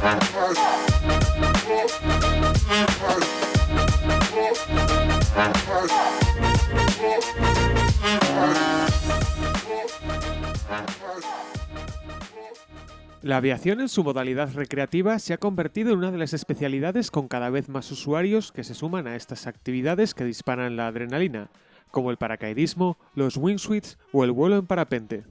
La aviación en su modalidad recreativa se ha convertido en una de las especialidades con cada vez más usuarios que se suman a estas actividades que disparan la adrenalina, como el paracaidismo, los wingsuits o el vuelo en parapente.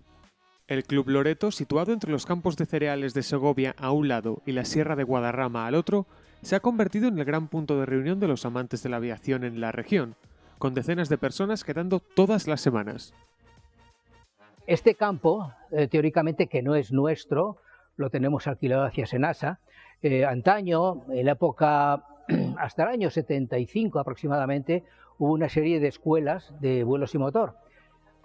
El Club Loreto, situado entre los campos de cereales de Segovia a un lado y la Sierra de Guadarrama al otro, se ha convertido en el gran punto de reunión de los amantes de la aviación en la región, con decenas de personas quedando todas las semanas. Este campo, teóricamente que no es nuestro, lo tenemos alquilado hacia Senasa. Antaño, en la época, hasta el año 75 aproximadamente, hubo una serie de escuelas de vuelos y motor.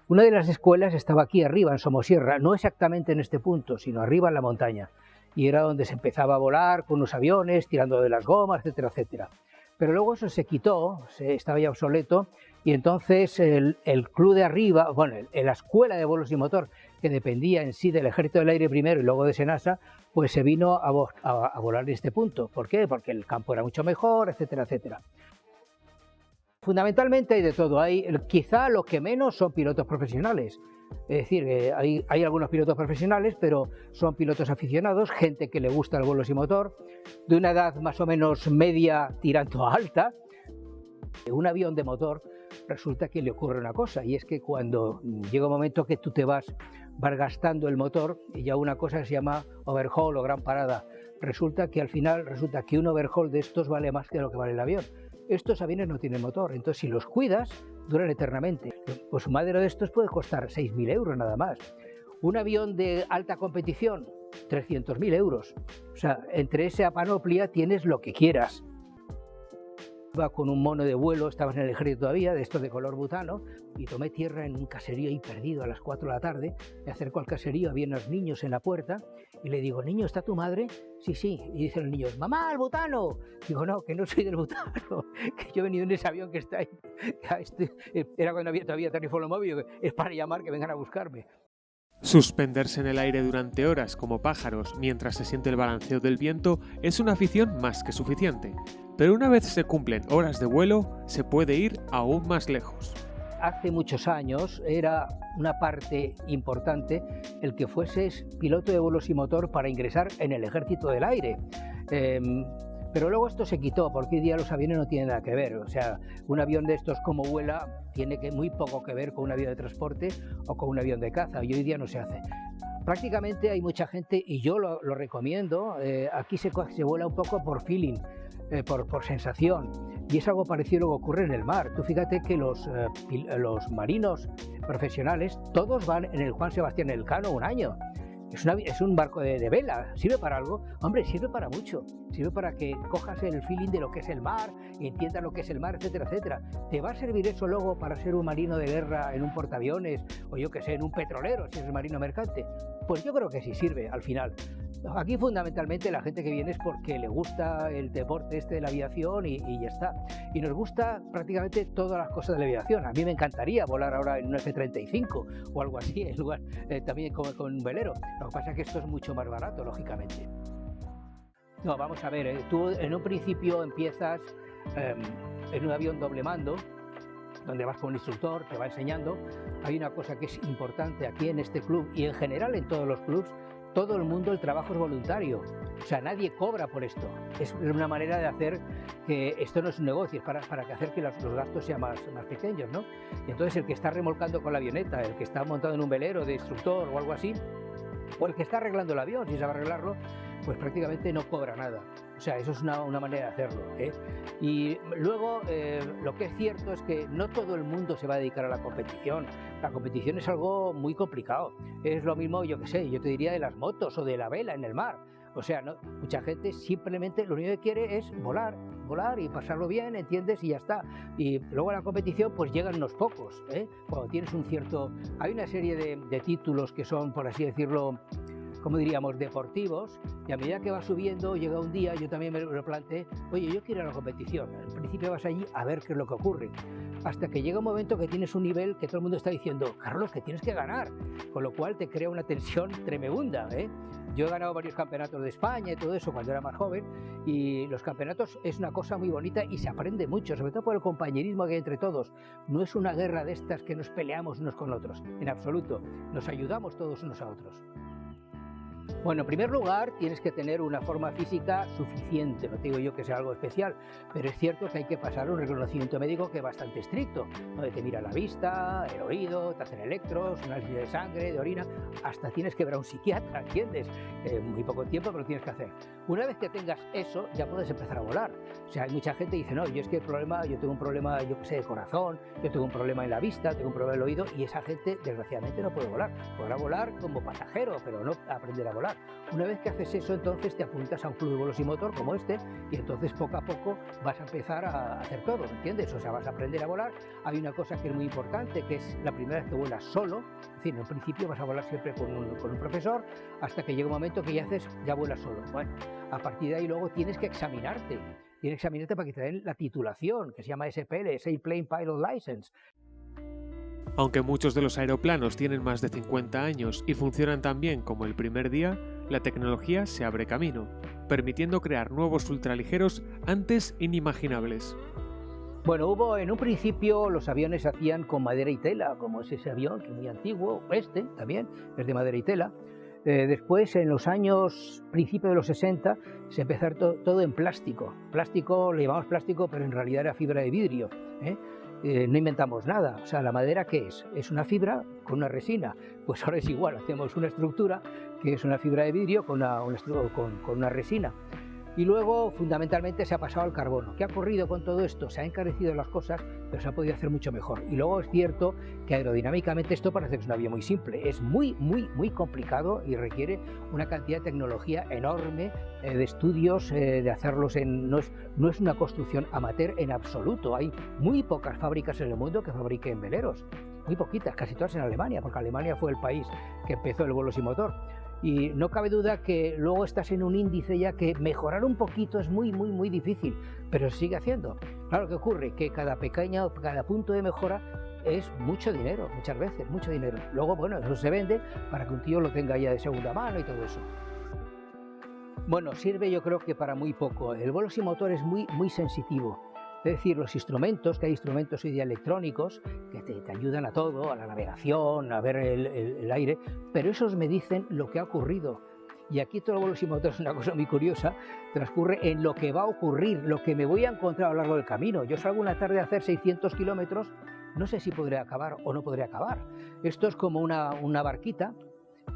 Una de las escuelas estaba aquí arriba, en Somosierra, no exactamente en este punto, sino arriba en la montaña. Y era donde se empezaba a volar con los aviones, tirando de las gomas, etcétera, etcétera. Pero luego eso se quitó, estaba ya obsoleto, y entonces el club de arriba, bueno, la escuela de vuelos y motor, que dependía en sí del Ejército del Aire primero y luego de Senasa, pues se vino a volar en este punto. ¿Por qué? Porque el campo era mucho mejor, etcétera, etcétera. Fundamentalmente hay de todo. Quizá lo que menos son pilotos profesionales. Es decir, hay algunos pilotos profesionales, pero son pilotos aficionados, gente que le gusta el vuelo y motor, de una edad más o menos media tirando a alta. Un avión de motor resulta que le ocurre una cosa, y es que cuando llega un momento que tú vas gastando el motor, y ya una cosa que se llama overhaul o gran parada, resulta que al final un overhaul de estos vale más que lo que vale el avión. Estos aviones no tienen motor, entonces si los cuidas, duran eternamente. Pues un madero de estos puede costar 6.000 euros nada más. Un avión de alta competición, 300.000 euros. O sea, entre esa panoplia tienes lo que quieras. Iba con un mono de vuelo, estabas en el ejército todavía, de estos de color butano, y tomé tierra en un caserío ahí perdido a las 4 de la tarde. Me acerco al caserío, había unos niños en la puerta, y le digo, niño, ¿está tu madre? Sí, sí. Y dicen los niños, mamá, el butano. Digo, no, que no soy del butano, que yo he venido en ese avión que está ahí. Era cuando había todavía teléfono móvil, es para llamar, que vengan a buscarme. Suspenderse en el aire durante horas como pájaros mientras se siente el balanceo del viento es una afición más que suficiente, pero una vez se cumplen horas de vuelo, se puede ir aún más lejos. Hace muchos años era una parte importante el que fueses piloto de vuelos y motor para ingresar en el Ejército del Aire. Pero luego esto se quitó, porque hoy día los aviones no tienen nada que ver. O sea, un avión de estos como vuela tiene muy poco que ver con un avión de transporte o con un avión de caza, y hoy día no se hace. Prácticamente hay mucha gente, y yo lo recomiendo, aquí se vuela un poco por feeling, por sensación, y es algo parecido a lo que ocurre en el mar. Tú fíjate que los marinos profesionales todos van en el Juan Sebastián Elcano un año. Es un barco de vela. ¿Sirve para algo? Hombre, sirve para mucho. Sirve para que cojas el feeling de lo que es el mar, y entiendas lo que es el mar, etcétera, etcétera. ¿Te va a servir eso luego para ser un marino de guerra en un portaaviones, o yo que sé, en un petrolero, si es marino mercante? Pues yo creo que sí sirve al final. Aquí fundamentalmente la gente que viene es porque le gusta el deporte de la aviación y ya está. Y nos gusta prácticamente todas las cosas de la aviación. A mí me encantaría volar ahora en un F-35 o algo así, en lugar también con un velero. Lo que pasa es que esto es mucho más barato, lógicamente. No, vamos a ver, tú en un principio empiezas en un avión doble mando, donde vas con un instructor, te va enseñando. Hay una cosa que es importante aquí en este club y en general en todos los clubs. Todo el mundo, el trabajo es voluntario, o sea, nadie cobra por esto. Es una manera de hacer que esto no es un negocio, es para hacer que los gastos sean más pequeños, ¿no? Y entonces el que está remolcando con la avioneta, el que está montado en un velero de instructor o algo así, o el que está arreglando el avión, si sabe arreglarlo, pues prácticamente no cobra nada. O sea, eso es una manera de hacerlo, ¿eh? Y luego, lo que es cierto es que no todo el mundo se va a dedicar a la competición. La competición es algo muy complicado. Es lo mismo, yo qué sé, yo te diría de las motos o de la vela en el mar. O sea, mucha gente simplemente lo único que quiere es volar y pasarlo bien, ¿entiendes? Y ya está. Y luego a la competición pues llegan unos pocos, ¿eh? Cuando tienes un cierto... Hay una serie de títulos que son, por así decirlo, como diríamos, deportivos, y a medida que vas subiendo, llega un día, yo también me lo planteé, oye, yo quiero ir a la competición. Al principio vas allí a ver qué es lo que ocurre, hasta que llega un momento que tienes un nivel que todo el mundo está diciendo, Carlos, que tienes que ganar, con lo cual te crea una tensión tremenda, ¿eh? Yo he ganado varios campeonatos de España y todo eso cuando era más joven, y los campeonatos es una cosa muy bonita y se aprende mucho, sobre todo por el compañerismo que hay entre todos. No es una guerra de estas que nos peleamos unos con otros, en absoluto, nos ayudamos todos unos a otros. Bueno, en primer lugar, tienes que tener una forma física suficiente, no te digo yo que sea algo especial, pero es cierto que hay que pasar un reconocimiento médico que es bastante estricto, donde te mira la vista, el oído, te hacen electros, análisis de sangre, de orina, hasta tienes que ver a un psiquiatra, ¿entiendes? Muy poco tiempo, pero lo tienes que hacer. Una vez que tengas eso, ya puedes empezar a volar. O sea, hay mucha gente que dice, no, yo es que yo tengo un problema, yo qué sé, de corazón, yo tengo un problema en la vista, tengo un problema en el oído, y esa gente, desgraciadamente, no puede volar. Podrá volar como pasajero, pero no aprender a volar. Una vez que haces eso, entonces te apuntas a un club de bolos y motor como este, y entonces poco a poco vas a empezar a hacer todo, ¿entiendes? O sea, vas a aprender a volar. Hay una cosa que es muy importante, que es la primera vez que vuelas solo, es decir, en un principio vas a volar siempre con un profesor, hasta que llega un momento que ya vuelas solo. Bueno, a partir de ahí luego tienes que examinarte. Tienes que examinarte para que te den la titulación, que se llama SPL, Sailplane Pilot License. Aunque muchos de los aeroplanos tienen más de 50 años y funcionan tan bien como el primer día, la tecnología se abre camino, permitiendo crear nuevos ultraligeros antes inimaginables. Bueno, en un principio los aviones se hacían con madera y tela, como es ese avión, que es muy antiguo, este también es de madera y tela. Después, en los años, principios de los 60, se empezó todo en plástico. Plástico, le llamamos plástico, pero en realidad era fibra de vidrio, ¿eh? No inventamos nada. O sea, ¿la madera qué es? Es una fibra con una resina. Pues ahora es igual, hacemos una estructura que es una fibra de vidrio con una resina. Y luego, fundamentalmente, se ha pasado al carbono. ¿Qué ha ocurrido con todo esto? Se han encarecido las cosas, pero se ha podido hacer mucho mejor. Y luego es cierto que aerodinámicamente esto parece que es un avión muy simple. Es muy complicado y requiere una cantidad de tecnología enorme, de estudios, de hacerlos no es una construcción amateur en absoluto. Hay muy pocas fábricas en el mundo que fabriquen veleros. Muy poquitas, casi todas en Alemania, porque Alemania fue el país que empezó el vuelo sin motor. Y no cabe duda que luego estás en un índice ya que mejorar un poquito es muy difícil, pero se sigue haciendo. Claro, ¿qué ocurre? Que cada punto de mejora es mucho dinero, muchas veces, mucho dinero. Luego, bueno, eso se vende para que un tío lo tenga ya de segunda mano y todo eso. Bueno, sirve yo creo que para muy poco. El vuelo sin motor es muy sensitivo. Es decir, los instrumentos, que hay instrumentos hoy día electrónicos que te ayudan a todo, a la navegación, a ver el aire, pero esos me dicen lo que ha ocurrido. Y aquí todo el vuelo sin motor es una cosa muy curiosa, transcurre en lo que va a ocurrir, lo que me voy a encontrar a lo largo del camino. Yo salgo una tarde a hacer 600 kilómetros, no sé si podré acabar o no podré acabar. Esto es como una barquita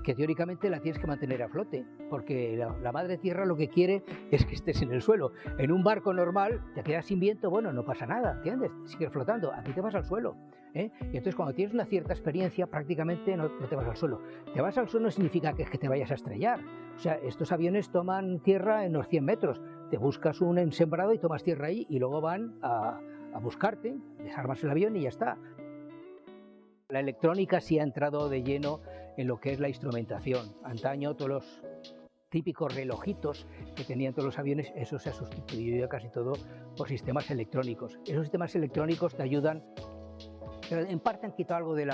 que teóricamente la tienes que mantener a flote, porque la madre tierra lo que quiere es que estés en el suelo. En un barco normal te quedas sin viento, bueno, no pasa nada, ¿entiendes? Sigues flotando, aquí te vas al suelo, ¿eh? Y entonces cuando tienes una cierta experiencia prácticamente no te vas al suelo. Te vas al suelo no significa que es que te vayas a estrellar. O sea, estos aviones toman tierra en unos 100 metros, te buscas un ensembrado y tomas tierra ahí y luego van a buscarte, desarmas el avión y ya está. La electrónica sí ha entrado de lleno en lo que es la instrumentación. Antaño todos los típicos relojitos que tenían todos los aviones, eso se ha sustituido ya casi todo por sistemas electrónicos. Esos sistemas electrónicos te ayudan, pero en parte han quitado algo de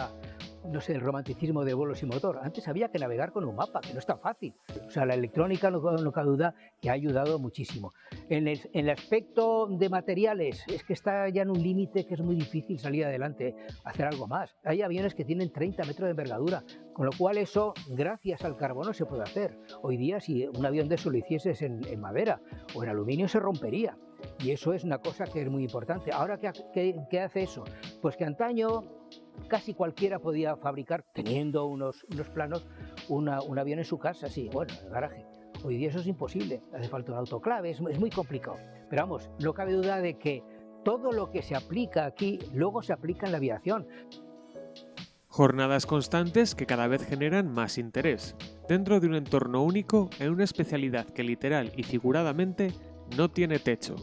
del romanticismo de vuelo sin motor. Antes había que navegar con un mapa, que no es tan fácil. O sea, la electrónica, no cabe duda, que ha ayudado muchísimo. En el aspecto de materiales, es que está ya en un límite que es muy difícil salir adelante, hacer algo más. Hay aviones que tienen 30 metros de envergadura, con lo cual eso, gracias al carbono, se puede hacer. Hoy día, si un avión de eso lo hicieses en madera o en aluminio, se rompería. Y eso es una cosa que es muy importante. Ahora, ¿qué hace eso? Pues que antaño casi cualquiera podía fabricar, teniendo unos planos, un avión en su casa, sí, bueno, en el garaje. Hoy día eso es imposible, hace falta un autoclave, es muy complicado. Pero vamos, no cabe duda de que todo lo que se aplica aquí, luego se aplica en la aviación. Jornadas constantes que cada vez generan más interés, dentro de un entorno único en una especialidad que literal y figuradamente no tiene techo.